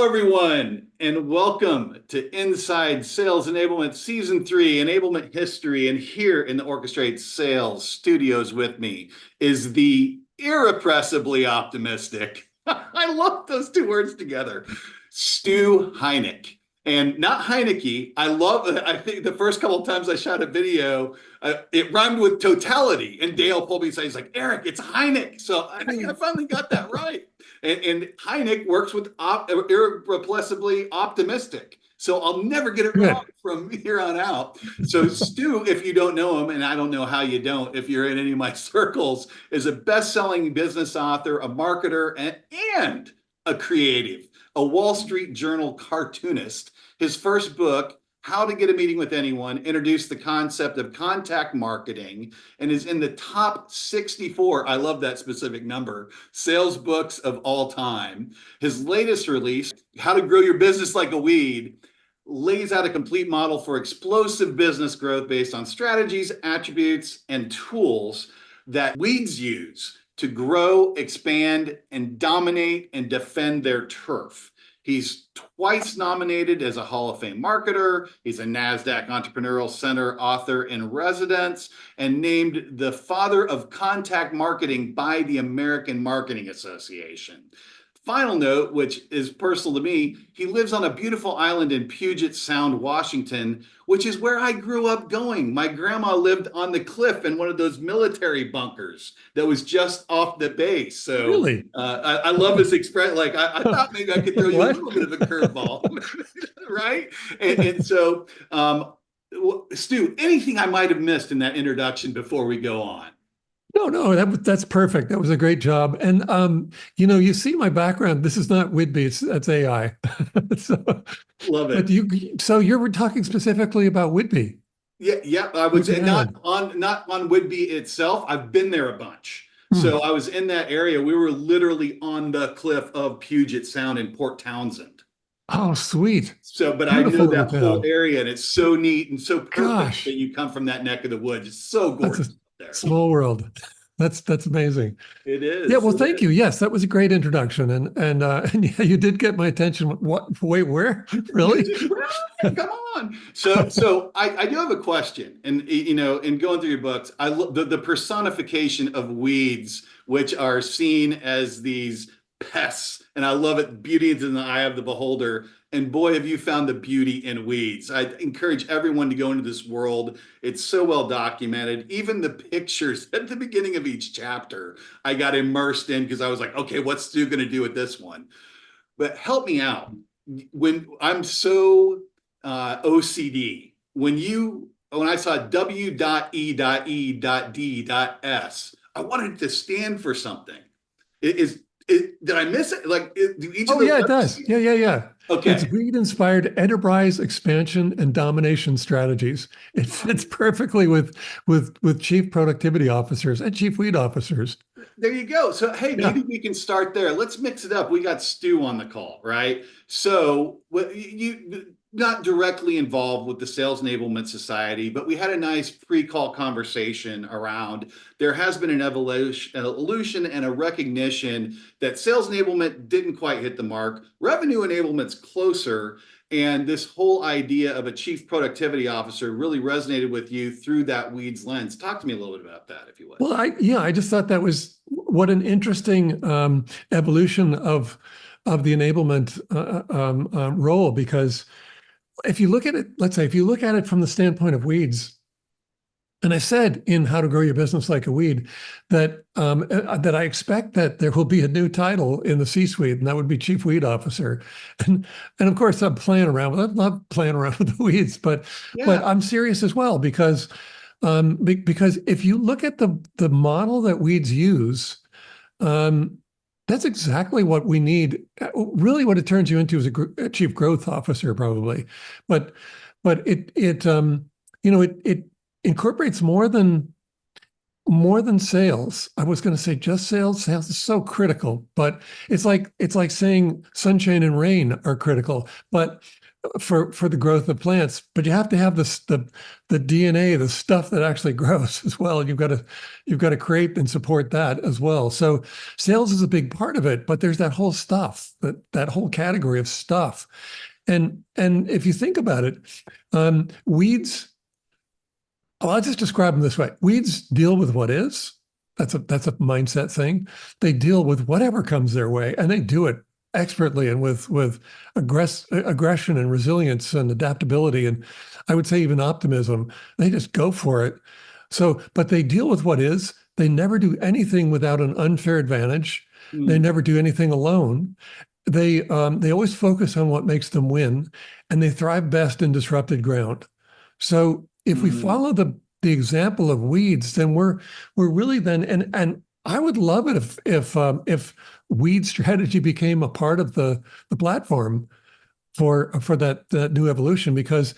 everyone, and welcome to Inside Sales Enablement Season 3, Enablement History. And here in the Orchestrate Sales Studios with me is the irrepressibly optimistic, I love those two words together, Stu Heinecke. And not Heineke. I think the first couple of times I shot a video, it rhymed with totality. And Dale pulled me and said, he's like, Eric, it's Heinecke. So I finally got that right. And Heinecke works with irrepressibly optimistic. So I'll never get it wrong from here on out. So Stu, if you don't know him, and I don't know how you don't, if you're in any of my circles, is a best-selling business author, a marketer, and a creative, a Wall Street Journal cartoonist. His first book, How to Get a Meeting with Anyone, introduced the concept of contact marketing and is in the top 64, I love that specific number, sales books of all time. His latest release, How to Grow Your Business Like a Weed, lays out a complete model for explosive business growth based on strategies, attributes, and tools that weeds use to grow, expand, and dominate and defend their turf. He's twice nominated as a Hall of Fame marketer. He's a NASDAQ Entrepreneurial Center author in residence and named the father of contact marketing by the American Marketing Association. Final note, which is personal to me, he lives on a beautiful island in Puget Sound, Washington, which is where I grew up going. My grandma lived on the cliff in one of those military bunkers that was just off the base. So really, I love his expression. Like I thought maybe I could throw you a little bit of a curveball, right? And so, Stu, anything I might have missed in that introduction before we go on? No, that's perfect. That was a great job. And you see my background. This is not W.E.E.D.S, that's AI. So, love it. But so you're talking specifically about W.E.E.D.S. Yeah. I would say not on W.E.E.D itself. I've been there a bunch. So I was in that area. We were literally on the cliff of Puget Sound in Port Townsend. Oh, sweet. So, but Beautiful I know that whole area, and it's so neat and so perfect that you come from that neck of the woods. It's so gorgeous. There. Small world. That's amazing. It is. Yeah, well, thank you. Yes, that was a great introduction, and yeah, you did get my attention. What? Wait, where? Really? Come on. So I do have a question, and in going through your books, I love the personification of weeds, which are seen as these pests, and I love it. Beauty is in the eye of the beholder. And boy, have you found the beauty in weeds. I encourage everyone to go into this world. It's so well documented. Even the pictures at the beginning of each chapter, I got immersed in because I was like, okay, what's Stu going to do with this one? But help me out. When I'm so OCD, when I saw W.E.E.D.S, I wanted it to stand for something. Did I miss it? Like, do each of those? Yeah, it does. Yeah. Okay. It's WE.E.D-inspired enterprise expansion and domination strategies. It fits perfectly with chief productivity officers and chief WE.E.D officers. There you go. So, hey, maybe we can start there. Let's mix it up. We got Stu on the call, right? So you not directly involved with the Sales Enablement Society, but we had a nice pre-call conversation around there has been an evolution and a recognition that sales enablement didn't quite hit the mark. Revenue enablement's closer. And this whole idea of a chief productivity officer really resonated with you through that WE.E.D.S lens. Talk to me a little bit about that, if you would. Well, I just thought that was what an interesting evolution of the enablement role, because if you look at it, let's say, if you look at it from the standpoint of WE.E.D.S, and I said in How to Grow Your Business Like a Weed that I expect that there will be a new title in the C-suite, and that would be Chief WE.E.D Officer. And of course, I'm playing around with it. I'm not playing around with the weeds, but I'm serious as well, because if you look at the model that WE.E.D.S use, that's exactly what we need. Really, what it turns you into is a chief growth officer, probably. But it incorporates more than sales. I was going to say just sales. Sales is so critical, but it's like saying sunshine and rain are critical. But for the growth of plants, but you have to have the DNA, the stuff that actually grows as well. You've got to create and support that as well. So sales is a big part of it, but there's that whole stuff, that whole category of stuff. And if you think about it, weeds, well, I'll just describe them this way. Weeds deal with what is. That's a mindset thing. They deal with whatever comes their way, and they do it expertly and with aggression and resilience and adaptability, and I would say even optimism. They just go for it. So, but they deal with what is. They never do anything without an unfair advantage. They never do anything alone. They always focus on what makes them win, and they thrive best in disrupted ground. So if we follow the example of weeds, then we're really then and I would love it if weed strategy became a part of the platform for that new evolution, because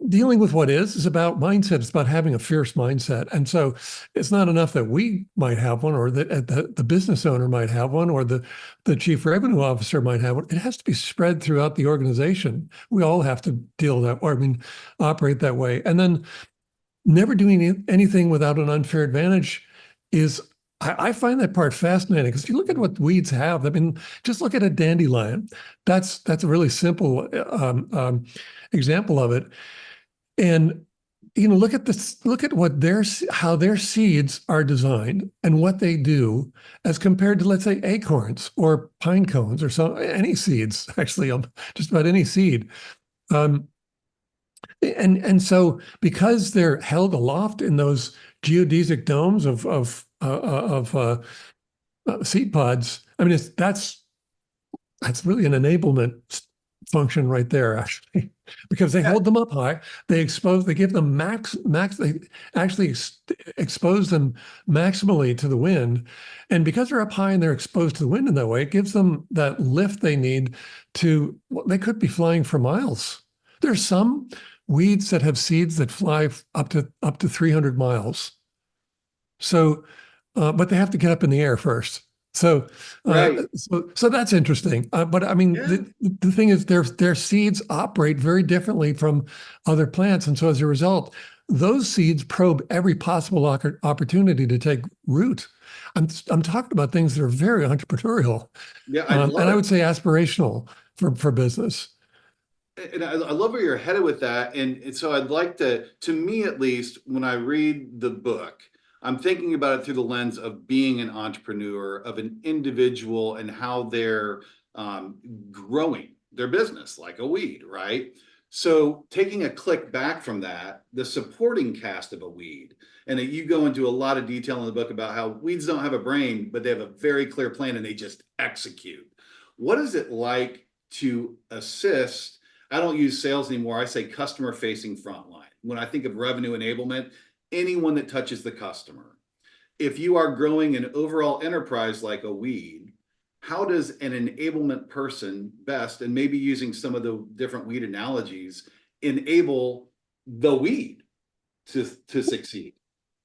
dealing with what is about mindset. It's about having a fierce mindset. And so it's not enough that we might have one, or that the business owner might have one, or the chief revenue officer might have one. It has to be spread throughout the organization. We all have to deal that, or operate that way. And then never doing anything without an unfair advantage is, I find that part fascinating, because if you look at what weeds have, I mean, just look at a dandelion. That's a really simple example of it. And look at this. Look at how their seeds are designed and what they do, as compared to, let's say, acorns or pine cones or any seeds. Actually, just about any seed. And so, because they're held aloft in those geodesic domes of seed pods, I mean, that's really an enablement function right there, actually, because they hold them up high, they give them they actually expose them maximally to the wind, and because they're up high and they're exposed to the wind in that way, it gives them that lift they need to. Well, they could be flying for miles. There's some weeds that have seeds that fly up to 300 miles. So, but they have to get up in the air first. So, Right. so that's interesting. But I mean, Yeah. the thing is, their seeds operate very differently from other plants, and so as a result, those seeds probe every possible opportunity to take root. I'm talking about things that are very entrepreneurial, Yeah, I and love I it. would say aspirational for business. And I love where you're headed with that. And so I'd like to me at least, when I read the book, I'm thinking about it through the lens of being an entrepreneur, of an individual, and how they're growing their business like a weed, right? So taking a click back from that, the supporting cast of a weed, and that you go into a lot of detail in the book about how weeds don't have a brain, but they have a very clear plan and they just execute. What is it like to assist? I don't use sales anymore. I say customer facing frontline. When I think of revenue enablement, anyone that touches the customer. If you are growing an overall enterprise like a weed, how does an enablement person best, and maybe using some of the different weed analogies, enable the weed to succeed?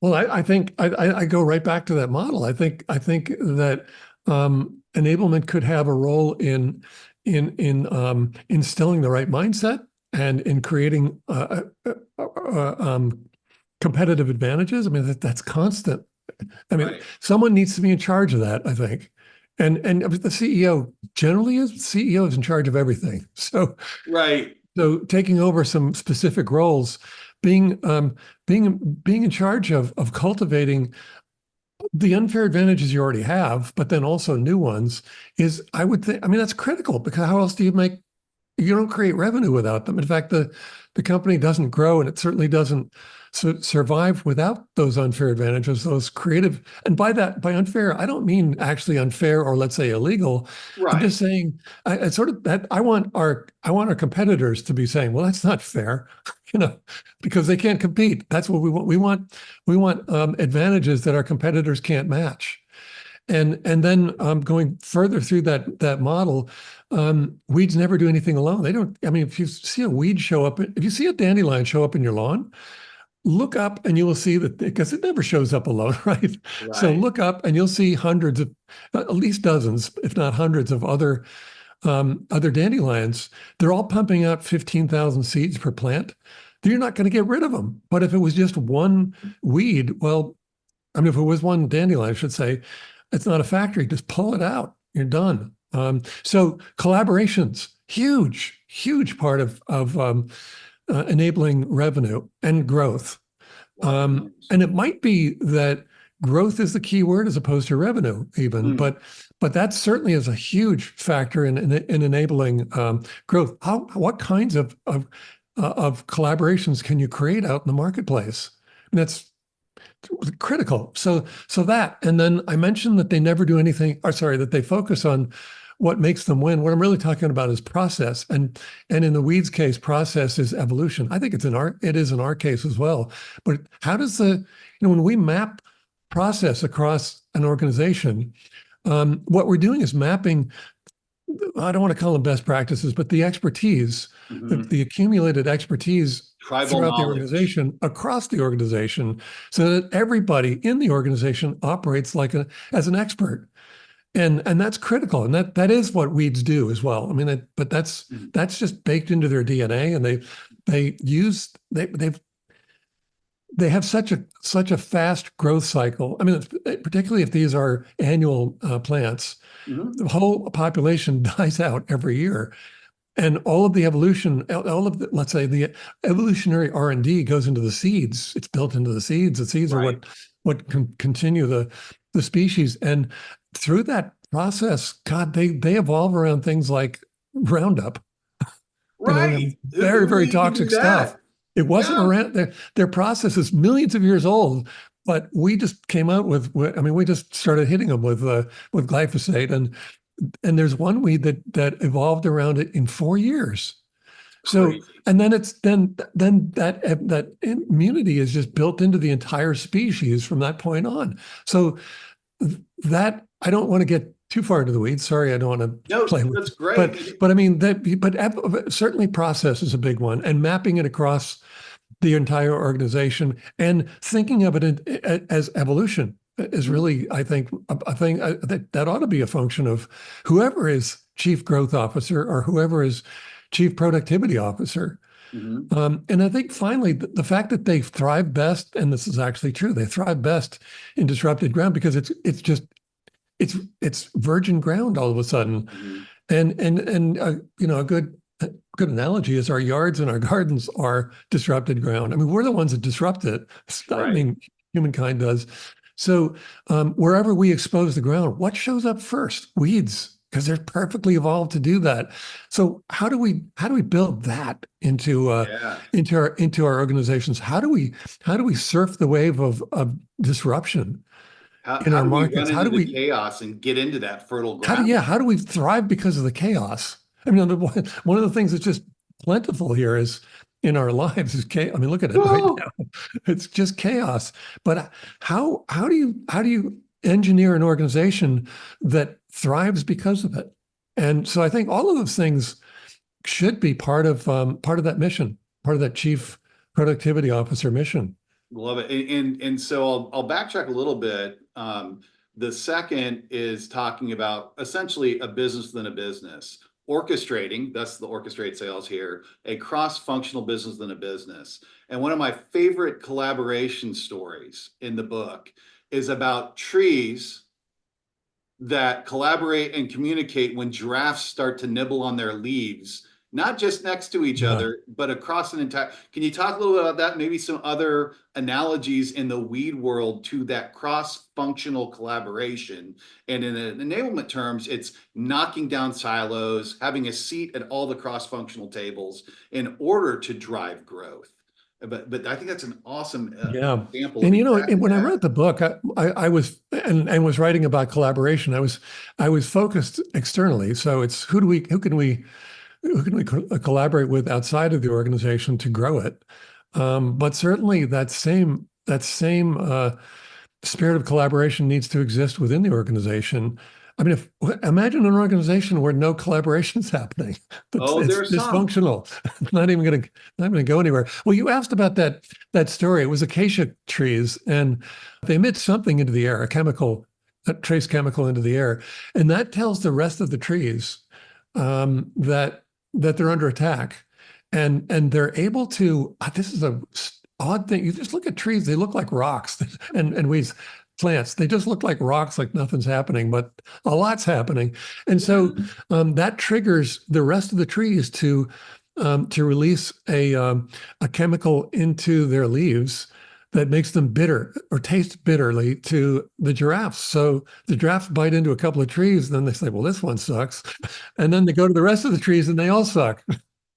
Well, I think I go right back to that model. I think that enablement could have a role in instilling the right mindset and in creating competitive advantages. I mean, that's constant. I mean, Right. someone needs to be in charge of that, I think. And the CEO generally is. CEO is in charge of everything. Right. So taking over some specific roles, being being in charge of cultivating the unfair advantages you already have, but then also new ones, is, I would think, I mean, that's critical, because how else do you don't create revenue without them. In fact, the company doesn't grow, and it certainly doesn't survive without those unfair advantages, those creative. And by unfair, I don't mean actually unfair or, let's say, illegal. I'm Right. just saying, I sort of that I want our competitors to be saying, well, that's not fair, because they can't compete. That's what we want. We want advantages that our competitors can't match. And then going further through that model, weeds never do anything alone. They don't. I mean, if you see a weed show up, if you see a dandelion show up in your lawn, look up and you will see that, because it never shows up alone, right? So Right. look up and you'll see hundreds of, at least dozens, if not hundreds of other other dandelions, they're all pumping out 15,000 seeds per plant. You're not going to get rid of them. But if it was just one weed, well, I mean, if it was one dandelion, I should say, it's not a factory. Just pull it out. You're done. So collaborations, huge part of enabling revenue and growth. And it might be that growth is the key word as opposed to revenue, even. But that certainly is a huge factor in enabling growth. What kinds of collaborations can you create out in the marketplace? And that's critical. So that, and then I mentioned that they never do anything, or sorry, that they focus on what makes them win. What I'm really talking about is process. And in the W.E.E.D.S case, process is evolution. I think it is in our case as well. But how does when we map process across an organization, what we're doing is mapping, I don't want to call them best practices, but the expertise, the accumulated expertise Tribal throughout the knowledge. organization, across the organization, so that everybody in the organization operates as an expert. And that's critical. And that is what W.E.E.D.S do as well. I mean, but that's just baked into their DNA, and they have such a fast growth cycle. I mean, particularly if these are annual plants, the whole population dies out every year. And all of the evolution, let's say the evolutionary R&D goes into the seeds. It's built into the seeds. The seeds are what can continue the species. And through that process, God, they evolve around things like Roundup. Right. Very toxic stuff. It wasn't around. Their process is millions of years old, but we just came out we just started hitting them with glyphosate, and there's one weed that evolved around it in 4 years. So, crazy. And then that immunity is just built into the entire species from that point on. So that, I don't want to get too far into the weeds. Sorry, I don't want to play with. That's great. But I mean but certainly process is a big one, and mapping it across the entire organization and thinking of it as evolution is really, I think, a thing that ought to be a function of whoever is chief growth officer or whoever is chief productivity officer. And I think finally, the fact that they thrive best, and this is actually true, they thrive best in disrupted ground because it's virgin ground all of a sudden. And a good analogy is our yards and our gardens are disrupted ground. I mean, we're the ones that disrupt it. I mean, humankind does. So wherever we expose the ground, what shows up first? Weeds, because they're perfectly evolved to do that. So how do we build that into our organizations? How do we surf the wave of disruption in our markets? How do we chaos and get into that fertile ground? How do we thrive because of the chaos? I mean, one of the things that's just plentiful here is in our lives is chaos. I mean, look at it right now. It's just chaos. But how do you engineer an organization that thrives because of it? And so I think all of those things should be part of that mission, part of that chief productivity officer mission. Love it. And so I'll backtrack a little bit. The second is talking about essentially a business within a business. Orchestrating, that's the Orchestrate sales here, a cross-functional business within a business. And one of my favorite collaboration stories in the book is about trees that collaborate and communicate when giraffes start to nibble on their leaves, not just next to each other, but across an entire. Can you talk a little bit about that? Maybe some other analogies in the weed world to that cross-functional collaboration. And in enablement terms, it's knocking down silos, having a seat at all the cross-functional tables in order to drive growth. But I think that's an awesome example. And when I wrote the book, I was writing about collaboration. I was focused externally. So it's who can we collaborate with outside of the organization to grow it? But certainly that same spirit of collaboration needs to exist within the organization. I mean, imagine an organization where no collaboration is happening. It's dysfunctional. It's not even going to go anywhere. Well, you asked about that story. It was acacia trees, and they emit something into the air, a trace chemical into the air, and that tells the rest of the trees that they're under attack, and they're able to. This is a odd thing. You just look at trees; they look like rocks, and weeds, plants. They just look like rocks, like nothing's happening, but a lot's happening. And so that triggers the rest of the trees to release a chemical into their leaves that makes them bitter or taste bitterly to the giraffes. So the giraffes bite into a couple of trees, and then they say, well, this one sucks. And then they go to the rest of the trees and they all suck.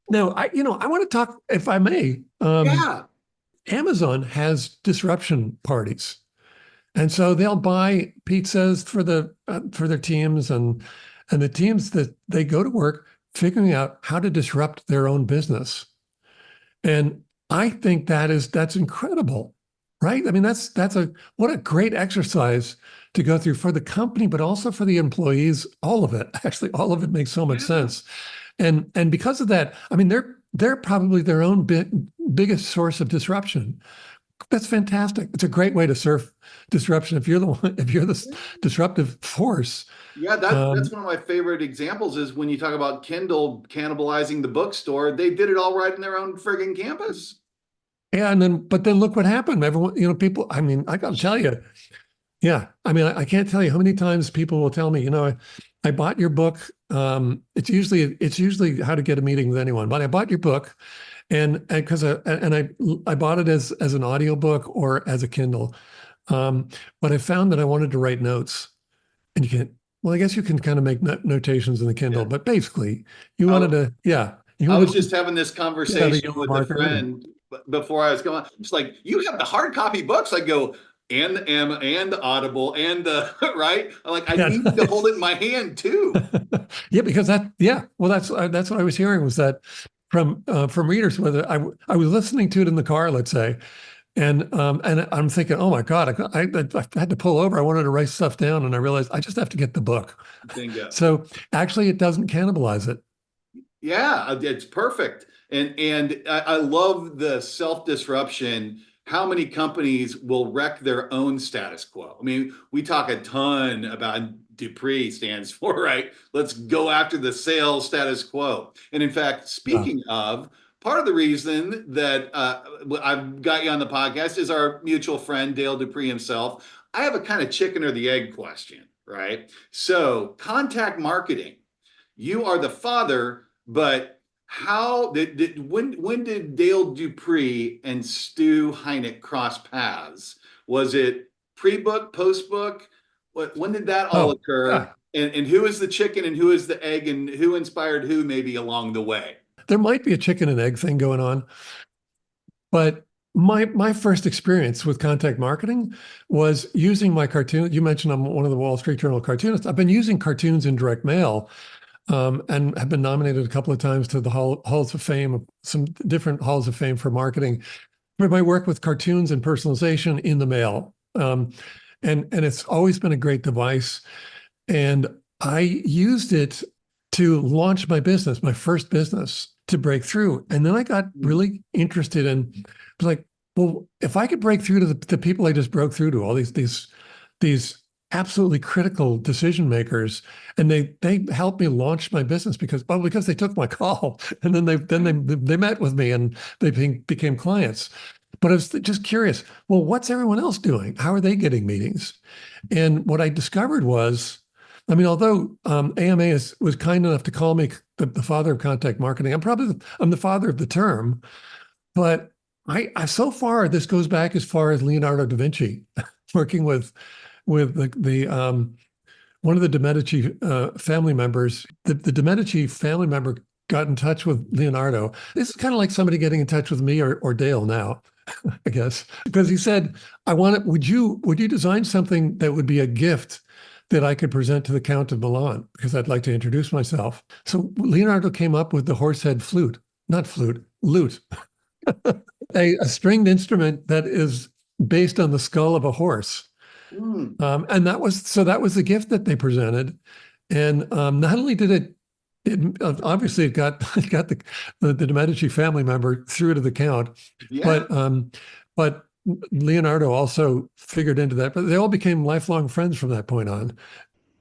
Now, I want to talk, if I may. Yeah. Amazon has disruption parties. And so they'll buy pizzas for their teams, and the teams that they go to work figuring out how to disrupt their own business. And I think that's incredible, right? I mean, what a great exercise to go through for the company, but also for the employees. All of it, actually, all of it makes so much sense. And because of that, I mean, they're probably their own biggest source of disruption. That's fantastic. It's a great way to surf disruption. If you're the disruptive force. Yeah, that's one of my favorite examples is when you talk about Kindle cannibalizing the bookstore, they did it all right in their own frigging campus. Yeah, but then look what happened. Everyone, people, I mean, I got to tell you, yeah, I mean, I can't tell you how many times people will tell me, I bought your book. It's usually how to get a meeting with anyone, but I bought your book. And because I bought it as an audiobook or as a Kindle. But I found that I wanted to write notes, and well, I guess you can kind of make notations in the Kindle, but basically you wanted to, yeah. I was just having this conversation with a marker. friend before I was going. It's like, you have the hard copy books. I go, and the M and the Audible and the right. I need to hold it in my hand too. Yeah, because well, that's what I was hearing was that from readers, whether I was listening to it in the car, let's say, and I'm thinking, oh my God, I had to pull over. I wanted to write stuff down, and I realized I just have to get the book. Bingo. So actually, it doesn't cannibalize it. Yeah, it's perfect. And I love the self-disruption. How many companies will wreck their own status quo? I mean, we talk a ton about Dupree stands for, right? Let's go after the sales status quo. And in fact, speaking of, part of the reason that I've got you on the podcast is our mutual friend, Dale Dupree himself. I have a kind of chicken or the egg question, right? So contact marketing, you are the father, but when did Dale Dupree and Stu Heinecke cross paths? Was it pre-book, post-book? When did that all occur? Yeah. And who is the chicken and who is the egg, and who inspired who maybe along the way? There might be a chicken and egg thing going on, but my first experience with contact marketing was using my cartoon. You mentioned I'm one of the Wall Street Journal cartoonists. I've been using cartoons in direct mail. And have been nominated a couple of times to the halls of fame, some different halls of fame for marketing, for my work with cartoons and personalization in the mail. And it's always been a great device. And I used it to launch my business, my first business, to break through. And then I got really interested in, like, well, if I could break through to the people I just broke through to, all these absolutely critical decision makers, and they helped me launch my business because they took my call, and then they met with me and they became clients. But I was just curious, well, what's everyone else doing? How are they getting meetings? And what I discovered was, I mean, although AMA was kind enough to call me the father of contact marketing, I'm the father of the term, but I so far, this goes back as far as Leonardo da Vinci, working with the one of the De Medici family members. The De Medici family member got in touch with Leonardo. This is kind of like somebody getting in touch with me or Dale now, I guess, because he said, would you design something that would be a gift that I could present to the Count of Milan, because I'd like to introduce myself. So Leonardo came up with the horsehead flute, not flute, lute, a stringed instrument that is based on the skull of a horse. And that was the gift that they presented. And not only did obviously it got the De Medici family member through to the Count, but Leonardo also figured into that. But they all became lifelong friends from that point on.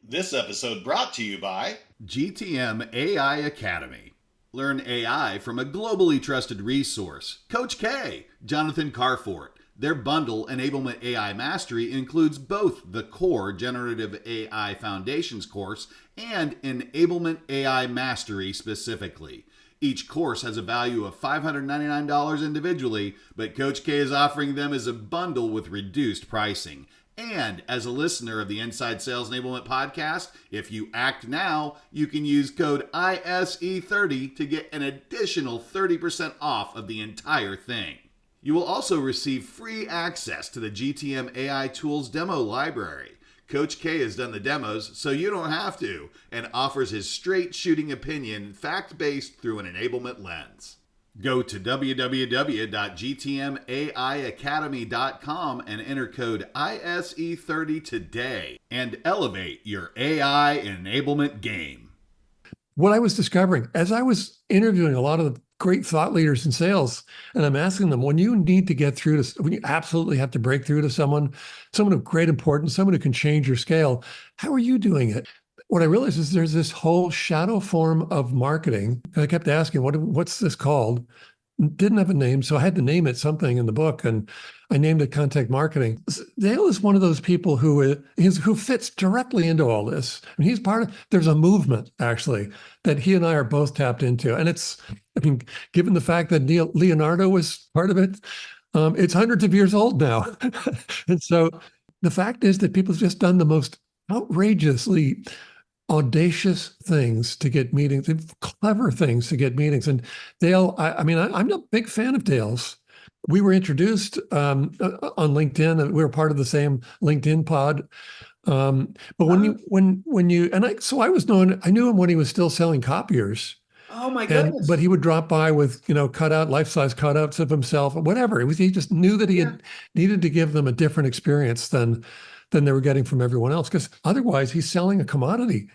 This episode brought to you by GTM AI Academy. Learn AI from a globally trusted resource. Coach K, Jonathan Carfort. Their bundle, Enablement AI Mastery, includes both the core Generative AI Foundations course and Enablement AI Mastery specifically. Each course has a value of $599 individually, but Coach K is offering them as a bundle with reduced pricing. And as a listener of the Inside Sales Enablement podcast, if you act now, you can use code ISE3 to get an additional 30% off of the entire thing. You will also receive free access to the GTM AI Tools demo library. Coach K has done the demos, so you don't have to, and offers his straight shooting opinion, fact-based through an enablement lens. Go to www.gtmaiacademy.com and enter code ISE30 today and elevate your AI enablement game. What I was discovering as I was interviewing a lot of the great thought leaders in sales, and I'm asking them, when you need to get through to, when you absolutely have to break through to someone of great importance, someone who can change your scale, how are you doing it? What I realized is there's this whole shadow form of marketing. And I kept asking, what's this called? Didn't have a name, so I had to name it something in the book, and I named it contact marketing. Dale is one of those people who fits directly into all this. And he's part of, there's a movement actually that he and I are both tapped into. And it's, I mean, given the fact that Leonardo was part of it, it's hundreds of years old now. And so the fact is that people have just done the most outrageously audacious things to get meetings, clever things to get meetings. And Dale, I'm a big fan of Dale's. We were introduced on LinkedIn, and we were part of the same LinkedIn pod. But I knew him when he was still selling copiers. Oh my goodness. But he would drop by with, life-size cutouts of himself, or whatever. He just knew that he had needed to give them a different experience than they were getting from everyone else, because otherwise he's selling a commodity.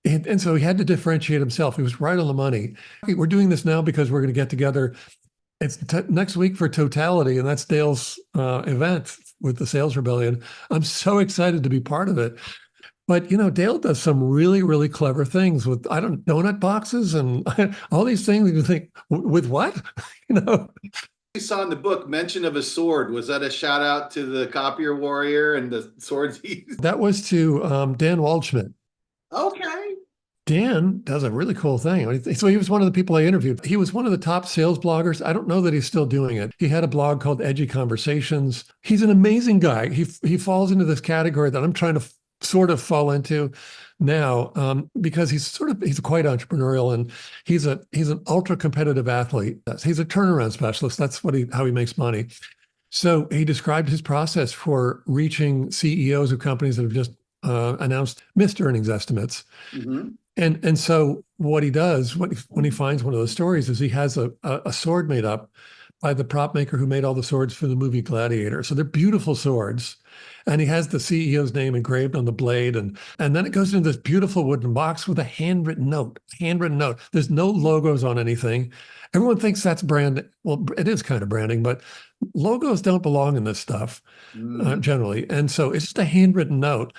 And so he had to differentiate himself. He was right on the money. We're doing this now because we're going to get together. It's next week for Totality, and that's Dale's event with the Sales Rebellion. I'm so excited to be part of it. But, Dale does some really, really clever things with, donut boxes and all these things. You think, with what? You saw in the book mention of a sword. Was that a shout out to the copier warrior and the swords he used? That was to Dan Waldschmidt. Okay. Dan does a really cool thing. So he was one of the people I interviewed. He was one of the top sales bloggers. I don't know that he's still doing it. He had a blog called Edgy Conversations. He's an amazing guy. He falls into this category that I'm trying to sort of fall into now, because he's quite entrepreneurial, and he's an ultra competitive athlete. He's a turnaround specialist. That's how he makes money. So he described his process for reaching CEOs of companies that have just announced missed earnings estimates. Mm-hmm. And so what he does when he finds one of those stories is he has a sword made up by the prop maker who made all the swords for the movie Gladiator. So they're beautiful swords. And he has the CEO's name engraved on the blade. And then it goes into this beautiful wooden box with a handwritten note. There's no logos on anything. Everyone thinks that's brand. Well, it is kind of branding, but logos don't belong in this stuff generally. And so it's just a handwritten note.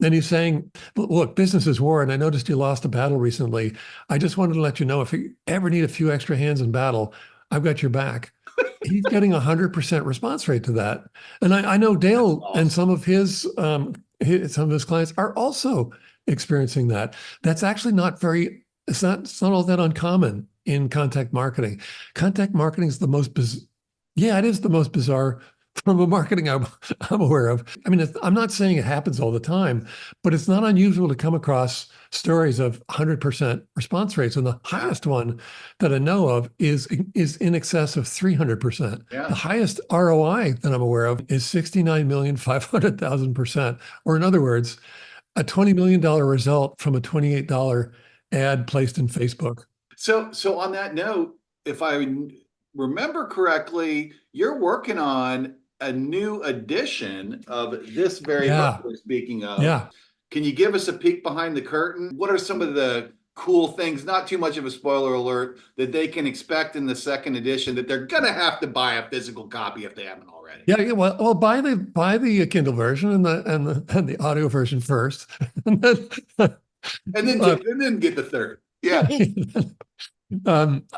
And he's saying, look, business is war, and I noticed you lost a battle recently. I just wanted to let you know, if you ever need a few extra hands in battle, I've got your back. He's getting 100% response rate to that. And I know Dale awesome. And some of his clients are also experiencing that. That's actually it's not all that uncommon in contact marketing. Contact marketing is the most bizarre from a marketing I'm aware of. I mean, I'm not saying it happens all the time, but it's not unusual to come across stories of 100% response rates. And the highest one that I know of is in excess of 300%. Yeah. The highest ROI that I'm aware of is 69,500,000%. Or in other words, a $20 million result from a $28 ad placed in Facebook. So on that note, if I remember correctly, you're working on a new edition of this very book we're speaking of. Yeah. Can you give us a peek behind the curtain? What are some of the cool things, not too much of a spoiler alert, that they can expect in the second edition that they're going to have to buy a physical copy if they haven't already? already. Yeah, well, buy the Kindle version and the audio version first, and then And then get the third. Yeah.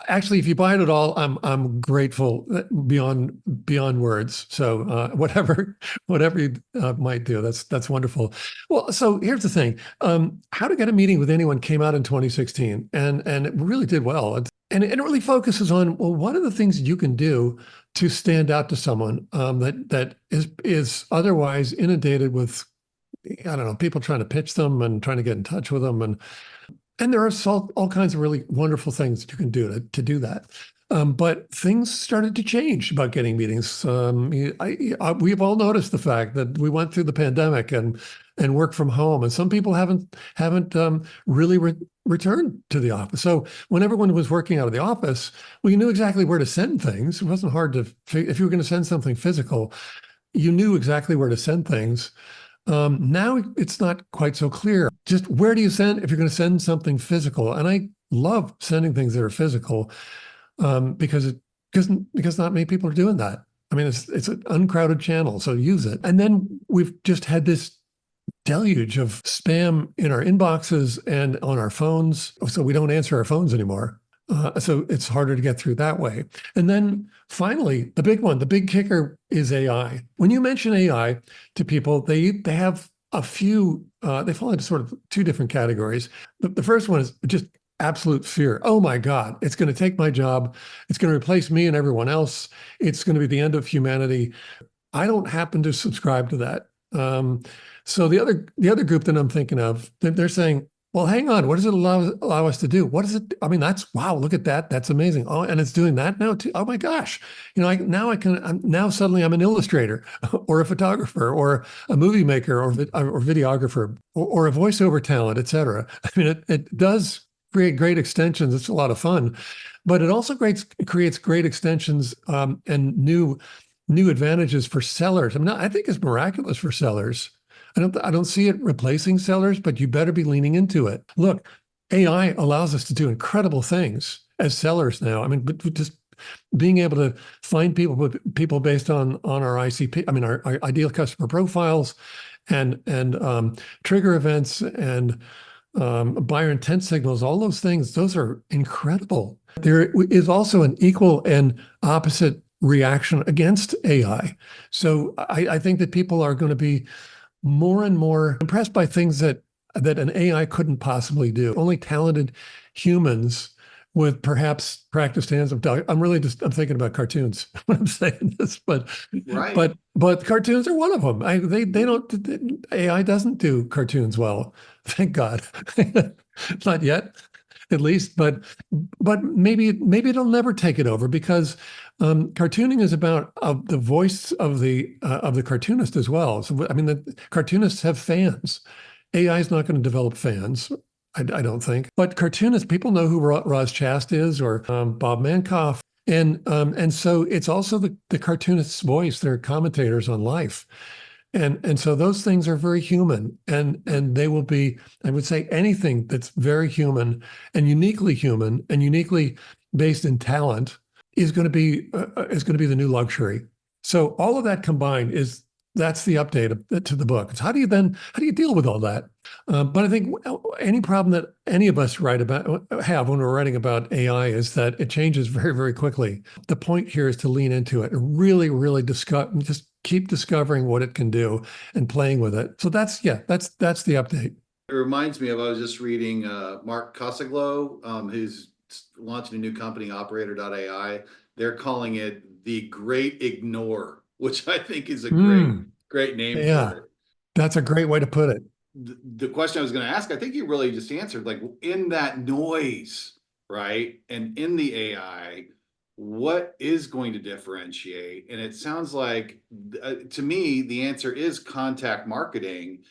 actually, if you buy it at all, I'm grateful beyond words. So whatever you might do, that's wonderful. Well, so here's the thing: How to Get a Meeting with Anyone came out in 2016, and it really did well. And it really focuses on, well, what are the things you can do to stand out to someone that is otherwise inundated with, I don't know, people trying to pitch them and trying to get in touch with them, and there are all kinds of really wonderful things that you can do to do that. But things started to change about getting meetings. We've all noticed the fact that we went through the pandemic and work from home, and some people haven't really returned to the office. So when everyone was working out of the office, we knew exactly where to send things. It wasn't hard to, if you were going to send something physical, you knew exactly where to send things. Now it's not quite so clear. Just where do you send if you're going to send something physical? And I love sending things that are physical because not many people are doing that. I mean, it's an uncrowded channel, so use it. And then we've just had this deluge of spam in our inboxes and on our phones, so we don't answer our phones anymore. So it's harder to get through that way. And then finally, the big one, the big kicker is AI. When you mention AI to people, they have a few, they fall into sort of two different categories. The first one is just absolute fear. Oh my God, it's going to take my job. It's going to replace me and everyone else. It's going to be the end of humanity. I don't happen to subscribe to that. So the other group that I'm thinking of, they're saying, well, hang on, what does it allow us to do? What is it? I mean, wow, look at that. That's amazing. Oh, and it's doing that now too. Oh my gosh. Now suddenly I'm an illustrator or a photographer or a movie maker or videographer or a voiceover talent, et cetera. I mean, it does create great extensions. It's a lot of fun, but it also creates great extensions and new advantages for sellers. I mean, I think it's miraculous for sellers. I don't see it replacing sellers, but you better be leaning into it. Look, AI allows us to do incredible things as sellers now. I mean, but just being able to find people based on our ICP, I mean, our ideal customer profiles, and trigger events and buyer intent signals, all those things, those are incredible. There is also an equal and opposite reaction against AI. So I think that people are going to be more and more impressed by things that an AI couldn't possibly do. Only talented humans with perhaps practiced hands of dog. I'm thinking about cartoons when I'm saying this, but Right. but cartoons are one of them. They don't, AI doesn't do cartoons well, thank God. Not yet, at least, but maybe it'll never take it over because cartooning is about the voice of the cartoonist as well. So I mean, the cartoonists have fans. AI is not going to develop fans, I don't think. But cartoonists, people know who Roz Chast is or Bob Mankoff, and so it's also the cartoonist's voice. They're commentators on life. And so those things are very human, and they will be, I would say, anything that's very human and uniquely based in talent is going to be the new luxury. So all of that combined that's the update to the book. It's how do you deal with all that? But I think any problem that any of us have when we're writing about AI is that it changes very, very quickly. The point here is to lean into it and really, really just keep discovering what it can do and playing with it. So that's the update. It reminds me of, I was just reading Mark Cosaglo, who's launching a new company, Operator.ai. They're calling it the Great Ignore, which I think is a great name for Yeah, it. that's a great way to put it. The question I was going to ask, I think you really just answered, like in that noise, right? And in the AI, what is going to differentiate? And it sounds like, to me, the answer is contact marketing,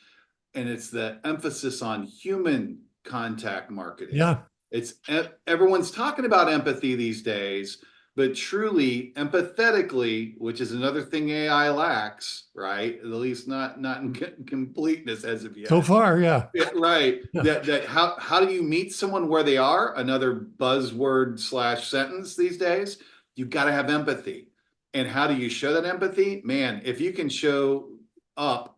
and it's the emphasis on human contact marketing. Yeah, It's everyone's talking about empathy these days, but truly empathetically, which is another thing AI lacks, right? At least not in completeness as of so yet. far, yeah. Yeah, right. Yeah. That how do you meet someone where they are? Another buzzword / sentence these days. You've got to have empathy. And how do you show that empathy? Man, if you can show up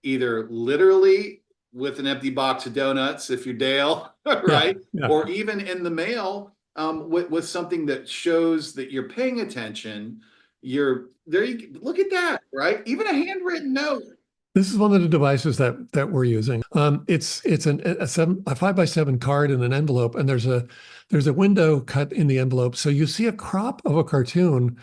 either literally with an empty box of donuts, if you're Dale, Yeah, right? yeah. Or even in the mail, with something that shows that you're paying attention, you're there. You look at that, right? Even a handwritten note. This is one of the devices that we're using. It's a 5x7 card in an envelope, and there's a window cut in the envelope, so you see a crop of a cartoon.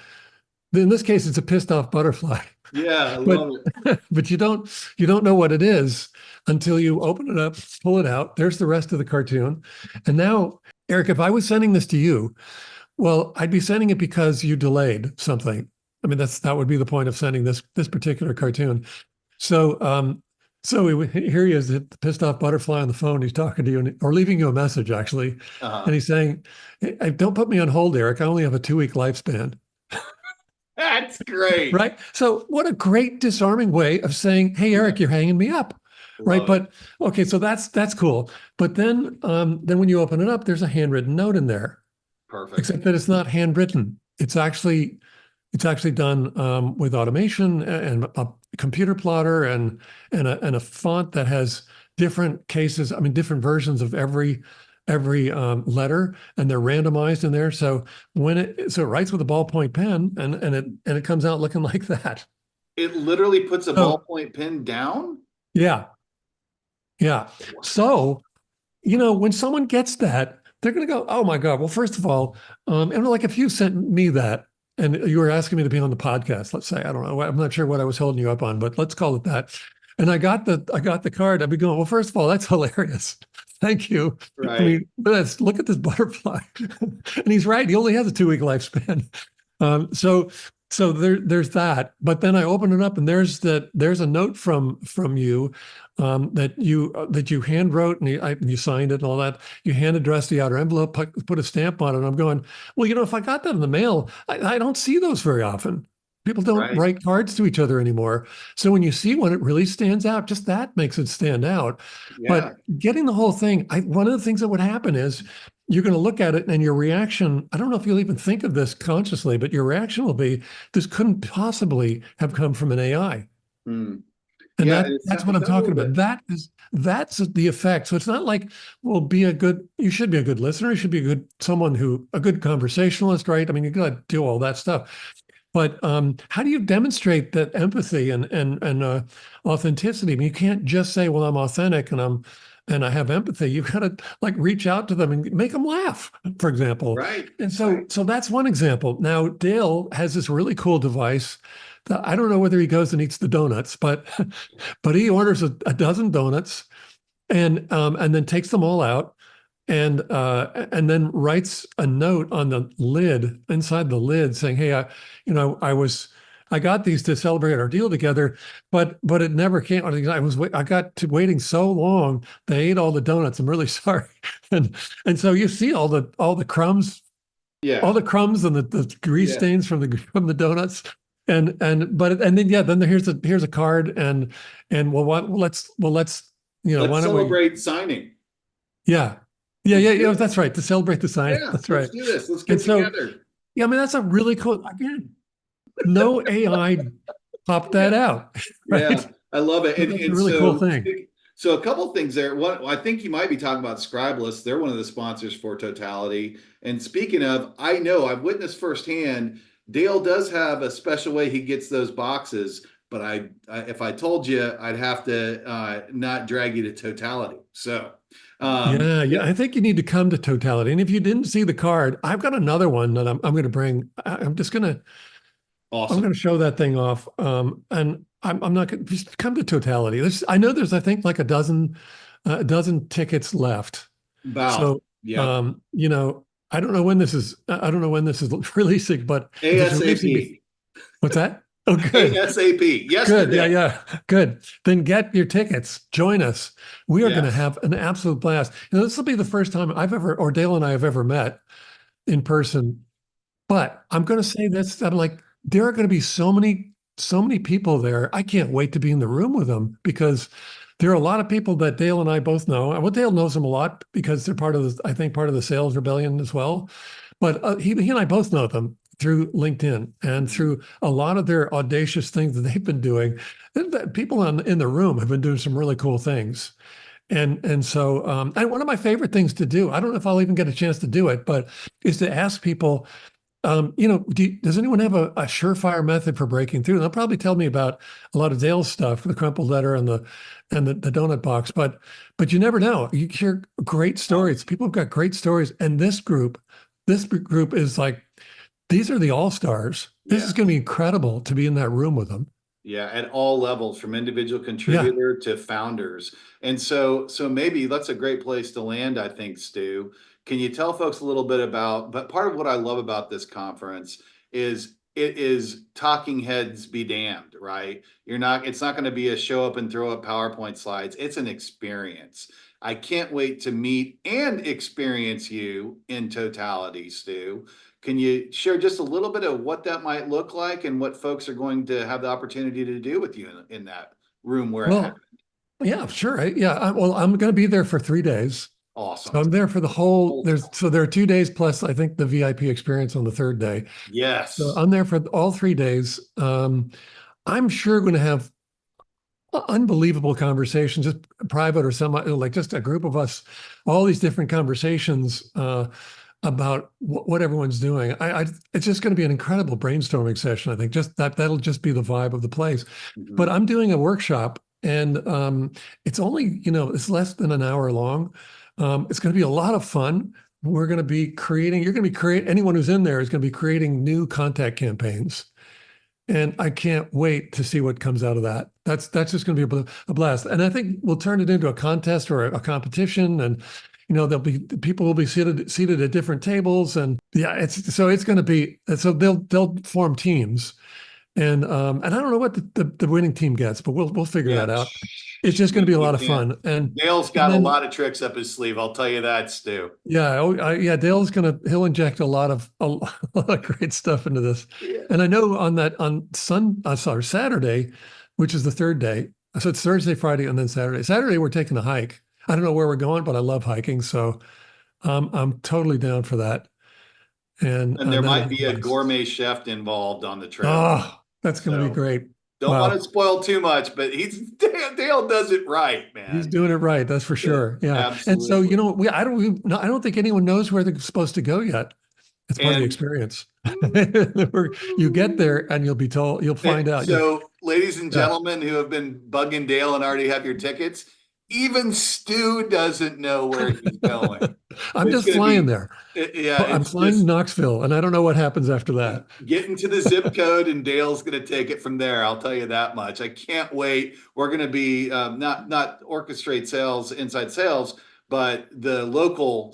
In this case, it's a pissed off butterfly, Yeah, I but love it. but you don't know what it is until you open it up, pull it out. There's the rest of the cartoon, and now, Eric, if I was sending this to you, well, I'd be sending it because you delayed something. I mean, that would be the point of sending this particular cartoon. So, here he is, the pissed off butterfly on the phone. He's talking to you or leaving you a message, actually. And Uh-huh. he's saying, hey, don't put me on hold, Eric. I only have a 2-week lifespan. That's great. Right. So, what a great disarming way of saying, hey, Yeah, Eric, you're hanging me up. Right. love it. But okay, so that's cool. But then when you open it up, there's a handwritten note in there, Perfect. except that it's not handwritten. It's actually done with automation and a computer plotter and a font that has different cases. I mean, different versions of every letter, and they're randomized in there. So it writes with a ballpoint pen, and it comes out looking like that. It literally puts a So ballpoint pen down. yeah, yeah. So when someone gets that, they're going to go, "Oh my God!" Well, first of all, and like if you sent me that and you were asking me to be on the podcast, let's say, I don't know, I'm not sure what I was holding you up on, but let's call it that. And I got the card. I'd be going, well, first of all, that's hilarious. Thank you. I Right. mean, look at this butterfly, and he's right. He only has a 2-week lifespan. So there's that. But then I open it up, and there's a note from you that you hand wrote, and you signed it and all that. You hand addressed the outer envelope, put a stamp on it. And I'm going, well, if I got that in the mail, I don't see those very often. People don't Right. write cards to each other anymore. So when you see one, it really stands out. Just that makes it stand out. Yeah. But getting the whole thing, one of the things that would happen is you're going to look at it and your reaction, I don't know if you'll even think of this consciously, but your reaction will be, this couldn't possibly have come from an AI. Hmm. And Yeah. that's what It I'm sounds a talking little about. bit. That's the effect. So it's not like, well, you should be a good listener. You should be a good conversationalist, right? I mean, you got to do all that stuff. But how do you demonstrate that empathy and authenticity? I mean, you can't just say, well, I'm authentic and I have empathy. You've got to like reach out to them and make them laugh, for example. Right. And so, Right. so that's one example. Now, Dale has this really cool device that I don't know whether he goes and eats the donuts, but he orders a dozen donuts and then takes them all out and then writes a note on the lid inside the lid saying, "Hey, I got these to celebrate our deal together, but it never came. I got to waiting so long. They ate all the donuts. I'm really sorry." And so you see all the crumbs, Yeah. and the grease Yeah. stains from the donuts. And then here's a card and let's why Let's don't we celebrate signing. yeah. Yeah, Let's yeah, do yeah. it. That's right. To celebrate the sign. Yeah. That's Let's right. do this. Let's And get so, together. yeah, I mean, that's a really cool, again, no AI popped that Yeah. out, Yeah. right? I love it. So And that's a and really cool so thing. so a couple things there. One, I think you might be talking about Scribeless. They're one of the sponsors for Totality. And speaking of, I know I've witnessed firsthand. Dale does have a special way he gets those boxes, but if I told you, I'd have to not drag you to Totality. So, Yeah, yeah. yeah, I think you need to come to Totality. And if you didn't see the card, I've got another one that I'm going to bring. I'm awesome. going to show that thing off. And I'm not going to just come to Totality. I know there's, I think, like a dozen tickets left. About, So, yep. I don't know when this is releasing, but if it's releasing, ASAP. what's that? Oh, good, ASAP. good, yeah, Yesterday. yeah, good. Then get your tickets. Join us. We are going to Yes. have an absolute blast. This will be the first time or Dale and I have ever met in person. But I'm going to say this: I'm like, there are going to be so many people there. I can't wait to be in the room with them because there are a lot of people that Dale and I both know. Well, Dale knows them a lot because they're part of the sales rebellion as well. But he and I both know them through LinkedIn and through a lot of their audacious things that they've been doing. People in the room have been doing some really cool things. And so, and one of my favorite things to do, I don't know if I'll even get a chance to do it, but is to ask people, does anyone have a surefire method for breaking through? And they'll probably tell me about a lot of Dale's stuff, the crumpled letter and the donut box, but you never know. You hear great stories. People have got great stories. And this group is like, these are the all-stars. This is going to be incredible to be in that room with them. Yeah, at all levels, from individual contributor to founders. And so maybe that's a great place to land, I think, Stu. Can you tell folks a little bit about, but part of what I love about this conference is it is talking heads be damned, right? It's not going to be a show up and throw up PowerPoint slides. It's an experience. I can't wait to meet and experience you in totality, Stu. Can you share just a little bit of what that might look like and what folks are going to have the opportunity to do with you in that room where it happened? Yeah, sure. I'm going to be there for 3 days. Awesome. So I'm there for the whole, there are 2 days plus, I think, the VIP experience on the third day. Yes. So I'm there for all 3 days. I'm sure going to have unbelievable conversations, just private or like just a group of us, all these different conversations about what everyone's doing. It's just going to be an incredible brainstorming session. I think that'll just be the vibe of the place. But I'm doing a workshop, and it's only, it's less than an hour long. It's going to be a lot of fun. We're going to be creating, anyone who's in there is going to be creating new contact campaigns. And I can't wait to see what comes out of that. That's just going to be a blast. And I think we'll turn it into a contest or a competition, and people will be seated at different tables, and it's going to be, so they'll form teams, and I don't know what the winning team gets, but we'll figure that out. It's just going to be a lot of fun. And Dale's got a lot of tricks up his sleeve. I'll tell you that, Stu. Yeah, Dale's he'll inject a lot of great stuff into this. Yeah. And I know on Saturday, which is the third day. So it's Thursday, Friday, and then Saturday. Saturday we're taking a hike. I don't know where we're going, but I love hiking, so I'm totally down for that. And there might be a gourmet chef involved on the trail. Oh, that's going to be great. Don't want to spoil too much, but Dale does it right, man. He's doing it right. That's for sure. Yeah. Absolutely. And so, I don't think anyone knows where they're supposed to go yet. It's part of the experience. You get there and you'll find out. So, ladies and gentlemen who have been bugging Dale and already have your tickets, even Stu doesn't know where he's going. I'm just flying there. Yeah. I'm flying to Knoxville, and I don't know what happens after that. Get into the zip code, and Dale's going to take it from there. I'll tell you that much. I can't wait. We're going to be not Orchestrate Sales, Inside Sales, but the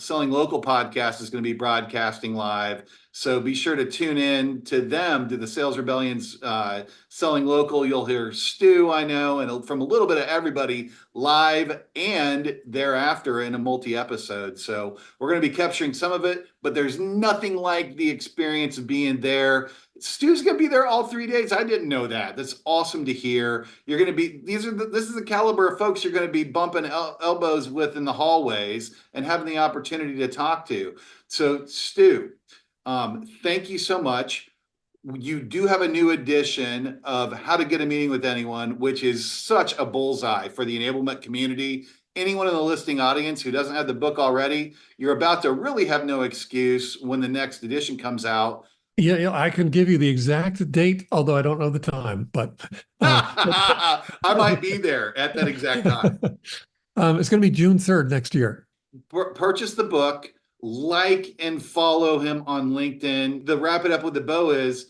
Selling Local podcast is going to be broadcasting live. So be sure to tune in to them, to the Sales Rebellion's Selling Local. You'll hear Stu, I know, and from a little bit of everybody live and thereafter in a multi-episode. So we're going to be capturing some of it, but there's nothing like the experience of being there. Stu's going to be there all 3 days. I didn't know that. That's awesome to hear. You're going to be, this is the caliber of folks you're going to be bumping elbows with in the hallways and having the opportunity to talk to. So Stu, thank you so much. You do have a new edition of How to Get a Meeting with Anyone, which is such a bullseye for the enablement community. Anyone in the listening audience who doesn't have the book already, you're about to really have no excuse when the next edition comes out. Yeah, I can give you the exact date, although I don't know the time, but I might be there at that exact time. It's going to be June 3rd next year. Purchase the book, like and follow him on LinkedIn. The wrap it up with the bow is,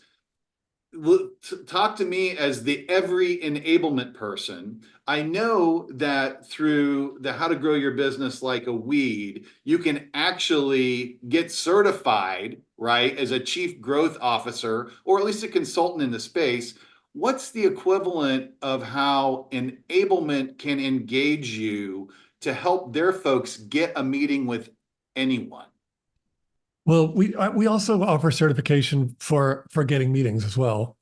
talk to me as the every enablement person. I know that through the How to Grow Your Business Like a Weed, you can actually get certified, right, as a chief growth officer, or at least a consultant in the space. What's the equivalent of how enablement can engage you to help their folks get a meeting with anyone? Well, we also offer certification for getting meetings as well.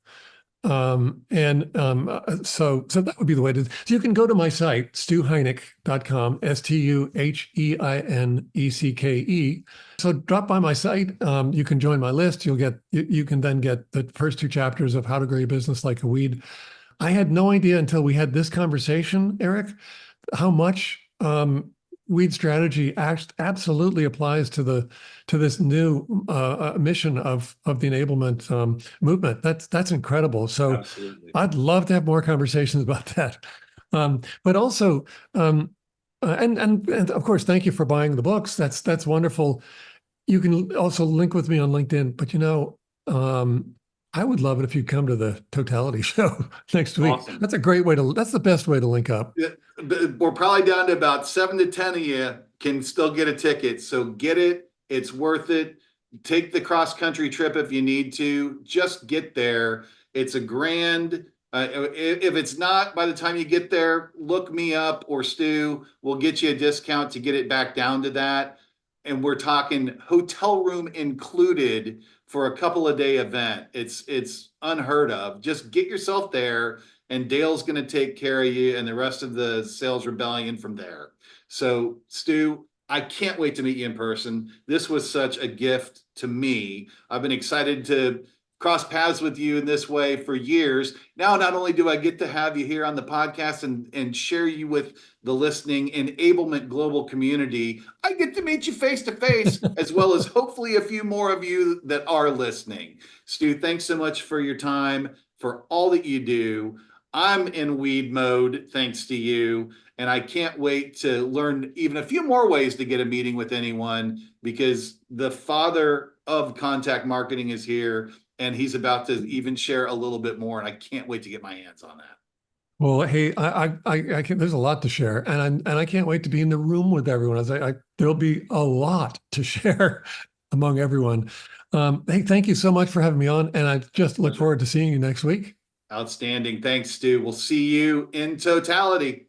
So that would be the way to. So you can go to my site, stuheinecke.com, STUHEINECKE. So drop by my site. You can join my list. You can then get the first two chapters of How to Grow Your Business Like a Weed. I had no idea until we had this conversation, Erich, how much weed strategy absolutely applies to this new mission of the enablement movement. That's incredible. So Absolutely. I'd love to have more conversations about that. But also, and of course, thank you for buying the books. That's wonderful. You can also link with me on LinkedIn. But I would love it if you come to the Totality show next week. Awesome. That's a great way to. That's the best way to link up. We're probably down to about 7 to 10 of you can still get a ticket. So get it. It's worth it. Take the cross-country trip if you need to. Just get there. It's a grand. If it's not, by the time you get there, look me up or Stu. We'll get you a discount to get it back down to that. And we're talking hotel room included for a couple of day event. It's unheard of. Just get yourself there, and Dale's going to take care of you and the rest of the sales rebellion from there. So, Stu, I can't wait to meet you in person. This was such a gift to me. I've been excited to cross paths with you in this way for years. Now, not only do I get to have you here on the podcast and share you with the listening enablement global community, I get to meet you face to face, as well as hopefully a few more of you that are listening. Stu, thanks so much for your time, for all that you do. I'm in weed mode, thanks to you. And I can't wait to learn even a few more ways to get a meeting with anyone, because the father of contact marketing is here, and he's about to even share a little bit more. And I can't wait to get my hands on that. Well, hey, I can. There's a lot to share, and I can't wait to be in the room with everyone. There'll be a lot to share among everyone. Hey, thank you so much for having me on, and I just look forward to seeing you next week. Outstanding. Thanks, Stu. We'll see you in Totality.